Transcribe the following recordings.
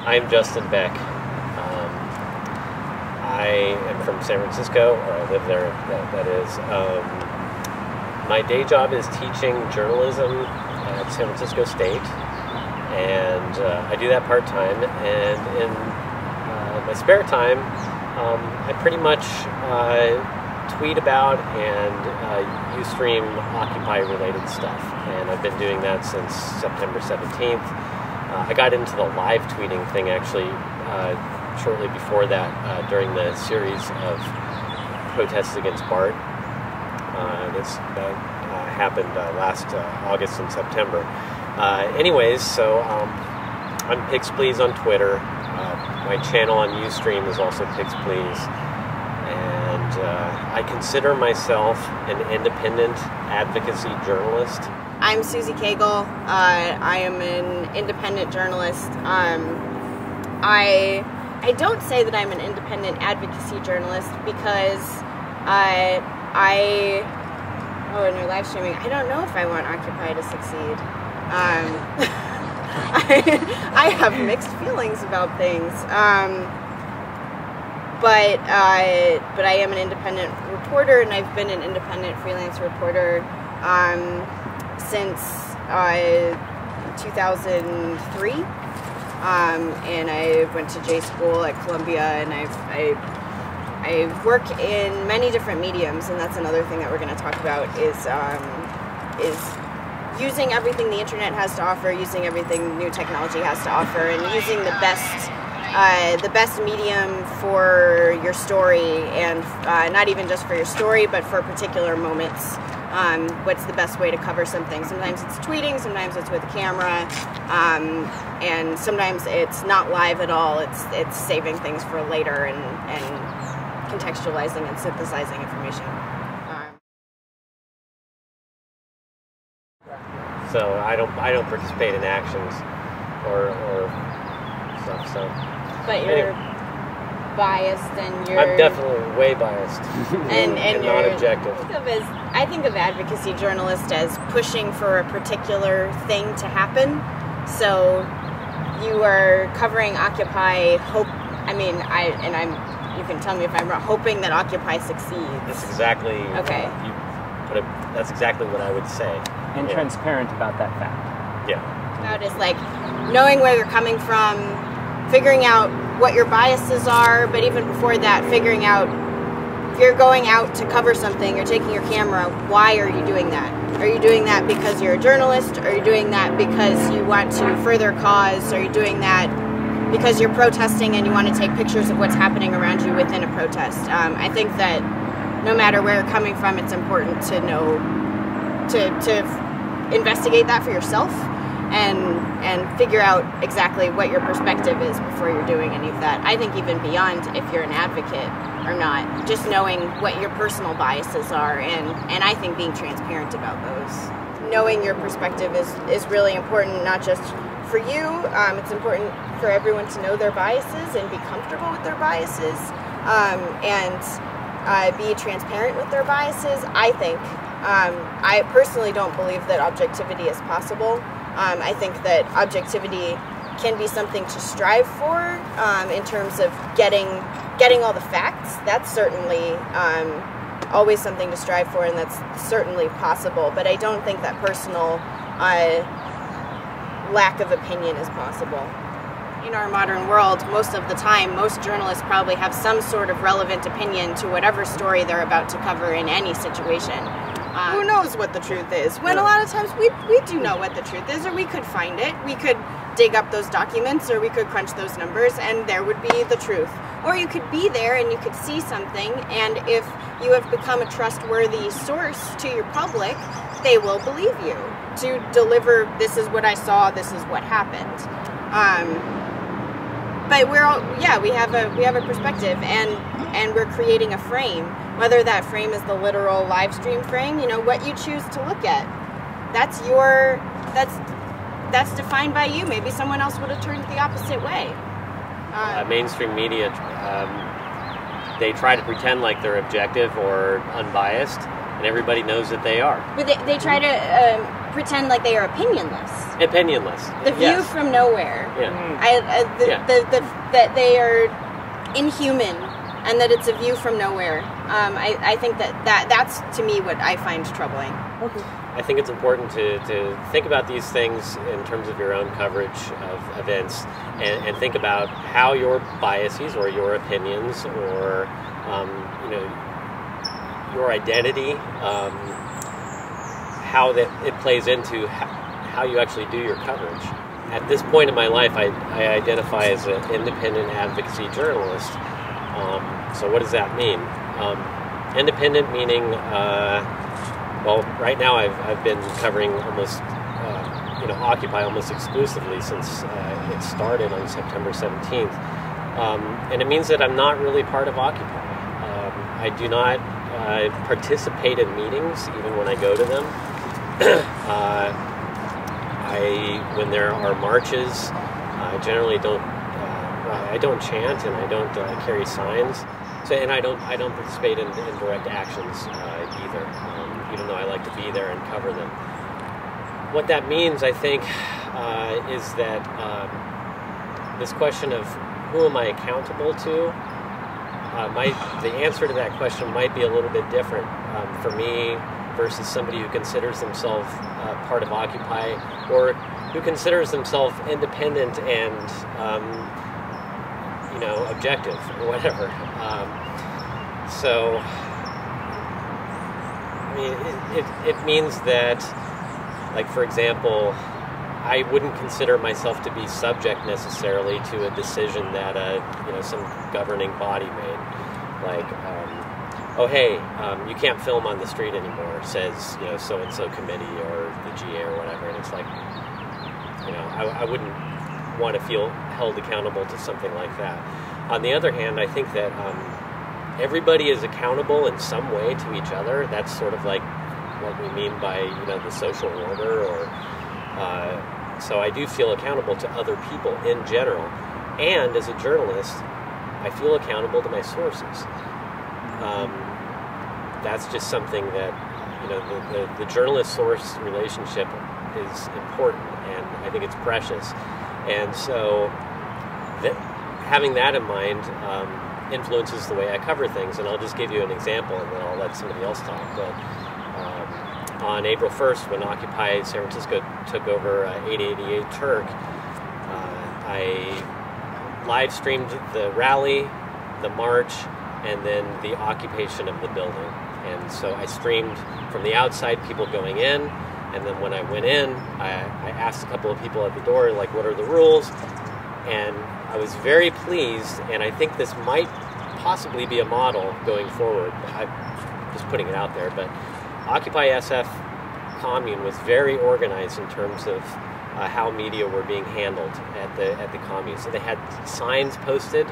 I'm Justin Beck. I am from San Francisco, or I live there, that is. My day job is teaching journalism at San Francisco State, and I do that part-time, and in my spare time, I pretty much tweet about and Ustream Occupy-related stuff, and I've been doing that since September 17th. I got into the live tweeting thing actually shortly before that during the series of protests against BART. That happened last August and September. Anyways, so I'm Pigs Please on Twitter. My channel on Ustream is also Pigs Please. And I consider myself an independent advocacy journalist. I'm Susie Cagle. I am an independent journalist. I don't say that I'm an independent advocacy journalist because in your live streaming, I don't know if I want Occupy to succeed. I have mixed feelings about things. But I am an independent reporter, and I've been an independent freelance reporter since 2003. And I went to J school at Columbia, and I work in many different mediums, and that's another thing that we're going to talk about is using everything the internet has to offer, using everything new technology has to offer, and using the best medium for your story, and not even just for your story, but for particular moments. What's the best way to cover something? Sometimes it's tweeting, sometimes it's with a camera, and sometimes it's not live at all. It's saving things for later and contextualizing and synthesizing information. So I don't participate in actions or stuff. So. But you're biased, and you're... I'm definitely way biased and non-objective. I think of advocacy journalists as pushing for a particular thing to happen. So you are covering Occupy, you can tell me if I'm wrong, hoping that Occupy succeeds. That's exactly... Okay. That's exactly what I would say. And transparent about that fact. Yeah. That is like knowing where you're coming from, figuring out what your biases are, but even before that, figuring out if you're going out to cover something, you're taking your camera, why are you doing that? Are you doing that because you're a journalist? Are you doing that because you want to further cause? Are you doing that because you're protesting and you want to take pictures of what's happening around you within a protest? I think that no matter where you're coming from, it's important to know, to investigate that for yourself and figure out exactly what your perspective is before you're doing any of that. I think even beyond if you're an advocate or not, just knowing what your personal biases are, and I think being transparent about those. Knowing your perspective is really important, not just for you. It's important for everyone to know their biases and be comfortable with their biases, and be transparent with their biases. I think I personally don't believe that objectivity is possible. I think that objectivity can be something to strive for in terms of getting all the facts. That's certainly always something to strive for, and that's certainly possible. But I don't think that personal lack of opinion is possible. In our modern world, most of the time, most journalists probably have some sort of relevant opinion to whatever story they're about to cover in any situation. Who knows what the truth is? When a lot of times we do know what the truth is, or we could find it. We could dig up those documents, or we could crunch those numbers, and there would be the truth. Or you could be there and you could see something, and if you have become a trustworthy source to your public, they will believe you to deliver, this is what I saw, this is what happened. But we have a perspective, and we're creating a frame. Whether that frame is the literal live stream frame, what you choose to look at, that's defined by you. Maybe someone else would have turned the opposite way. Mainstream media, they try to pretend like they're objective or unbiased, and everybody knows that they are. But they try to pretend like they are opinionless. Opinionless. The view from nowhere. Yeah. That they are inhuman, and that it's a view from nowhere. I think that's to me what I find troubling. Okay. I think it's important to think about these things in terms of your own coverage of events, and think about how your biases or your opinions or your identity, how that it plays into how you actually do your coverage. At this point in my life, I identify as an independent advocacy journalist. So what does that mean? Independent meaning, well, right now I've been covering almost, Occupy almost exclusively since it started on September 17th. And it means that I'm not really part of Occupy. I do not participate in meetings, even when I go to them. When there are marches, I generally don't. I don't chant and I don't carry signs. So, and I don't participate in direct actions either. Even though I like to be there and cover them. What that means, I think, is that this question of who am I accountable to? The answer to that question might be a little bit different for me versus somebody who considers themselves part of Occupy, or who considers themselves independent and objective or whatever. So, I mean, it means that, like, for example, I wouldn't consider myself to be subject necessarily to a decision that some governing body made. Like, oh hey, you can't film on the street anymore, says so and so committee or the GA or whatever, and it's like, I wouldn't want to feel held accountable to something like that. On the other hand, I think that everybody is accountable in some way to each other. That's sort of like what we mean by the social order, or so I do feel accountable to other people in general, and as a journalist, I feel accountable to my sources. That's just something that the journalist-source relationship is important, and I think it's precious. And so having that in mind influences the way I cover things. And I'll just give you an example, and then I'll let somebody else talk. But on April 1st, when Occupy San Francisco took over 888 Turk, I live streamed the rally, the march, and then the occupation of the building. And so I streamed from the outside, people going in, and then when I went in, I asked a couple of people at the door, like, what are the rules? And I was very pleased, and I think this might possibly be a model going forward. I'm just putting it out there, but Occupy SF Commune was very organized in terms of how media were being handled at the commune. So they had signs posted,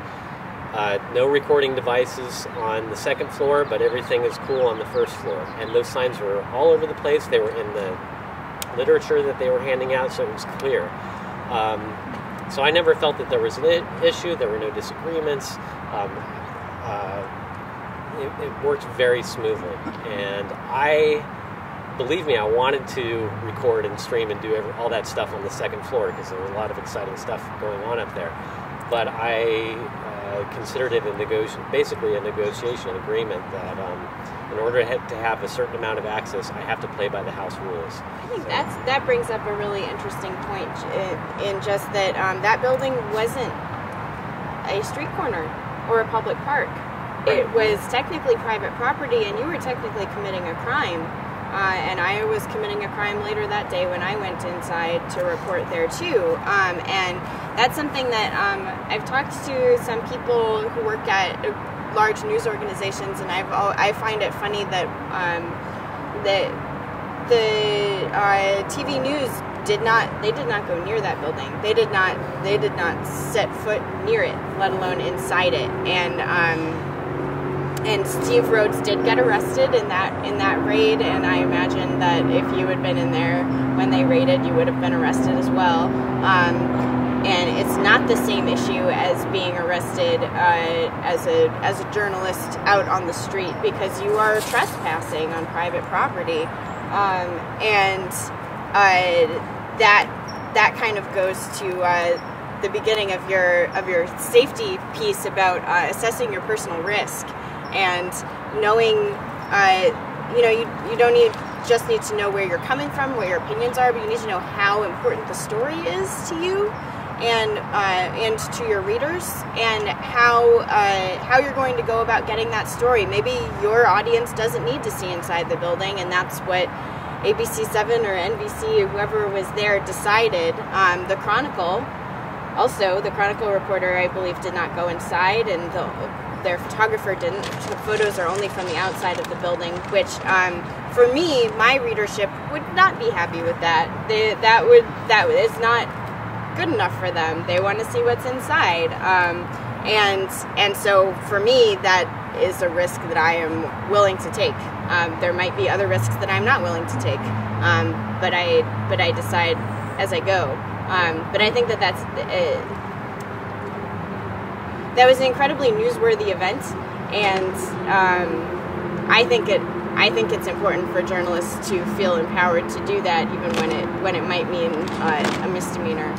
no recording devices on the second floor, but everything is cool on the first floor. And those signs were all over the place. They were in the literature that they were handing out, so it was clear. So I never felt that there was an issue. There were no disagreements. It worked very smoothly. And believe me, I wanted to record and stream and do all that stuff on the second floor because there was a lot of exciting stuff going on up there. But I considered it basically a negotiation agreement that in order to have a certain amount of access, I have to play by the house rules. I think that brings up a really interesting point in just that that building wasn't a street corner or a public park. It was technically private property, and you were technically committing a crime. And I was committing a crime later that day when I went inside to report there too. And that's something that I've talked to some people who work at large news organizations, and I find it funny that the TV news did not go near that building. They did not set foot near it, let alone inside it. And Steve Rhodes did get arrested in that raid, and I imagine that if you had been in there when they raided, you would have been arrested as well. And it's not the same issue as being arrested as a journalist out on the street, because you are trespassing on private property. And that kind of goes to the beginning of your safety piece about assessing your personal risk and knowing, you don't just need to know where you're coming from, what your opinions are, but you need to know how important the story is to you and to your readers, and how you're going to go about getting that story. Maybe your audience doesn't need to see inside the building, and that's what ABC7 or NBC, whoever was there, decided. The Chronicle reporter, I believe, did not go inside, and their photographer didn't. The photos are only from the outside of the building, which, for me, my readership would not be happy with that. That is not good enough for them. They want to see what's inside, and so for me, that is a risk that I am willing to take. There might be other risks that I'm not willing to take, but I decide as I go. But I think that was an incredibly newsworthy event, and I think it's important for journalists to feel empowered to do that, even when it might mean a misdemeanor.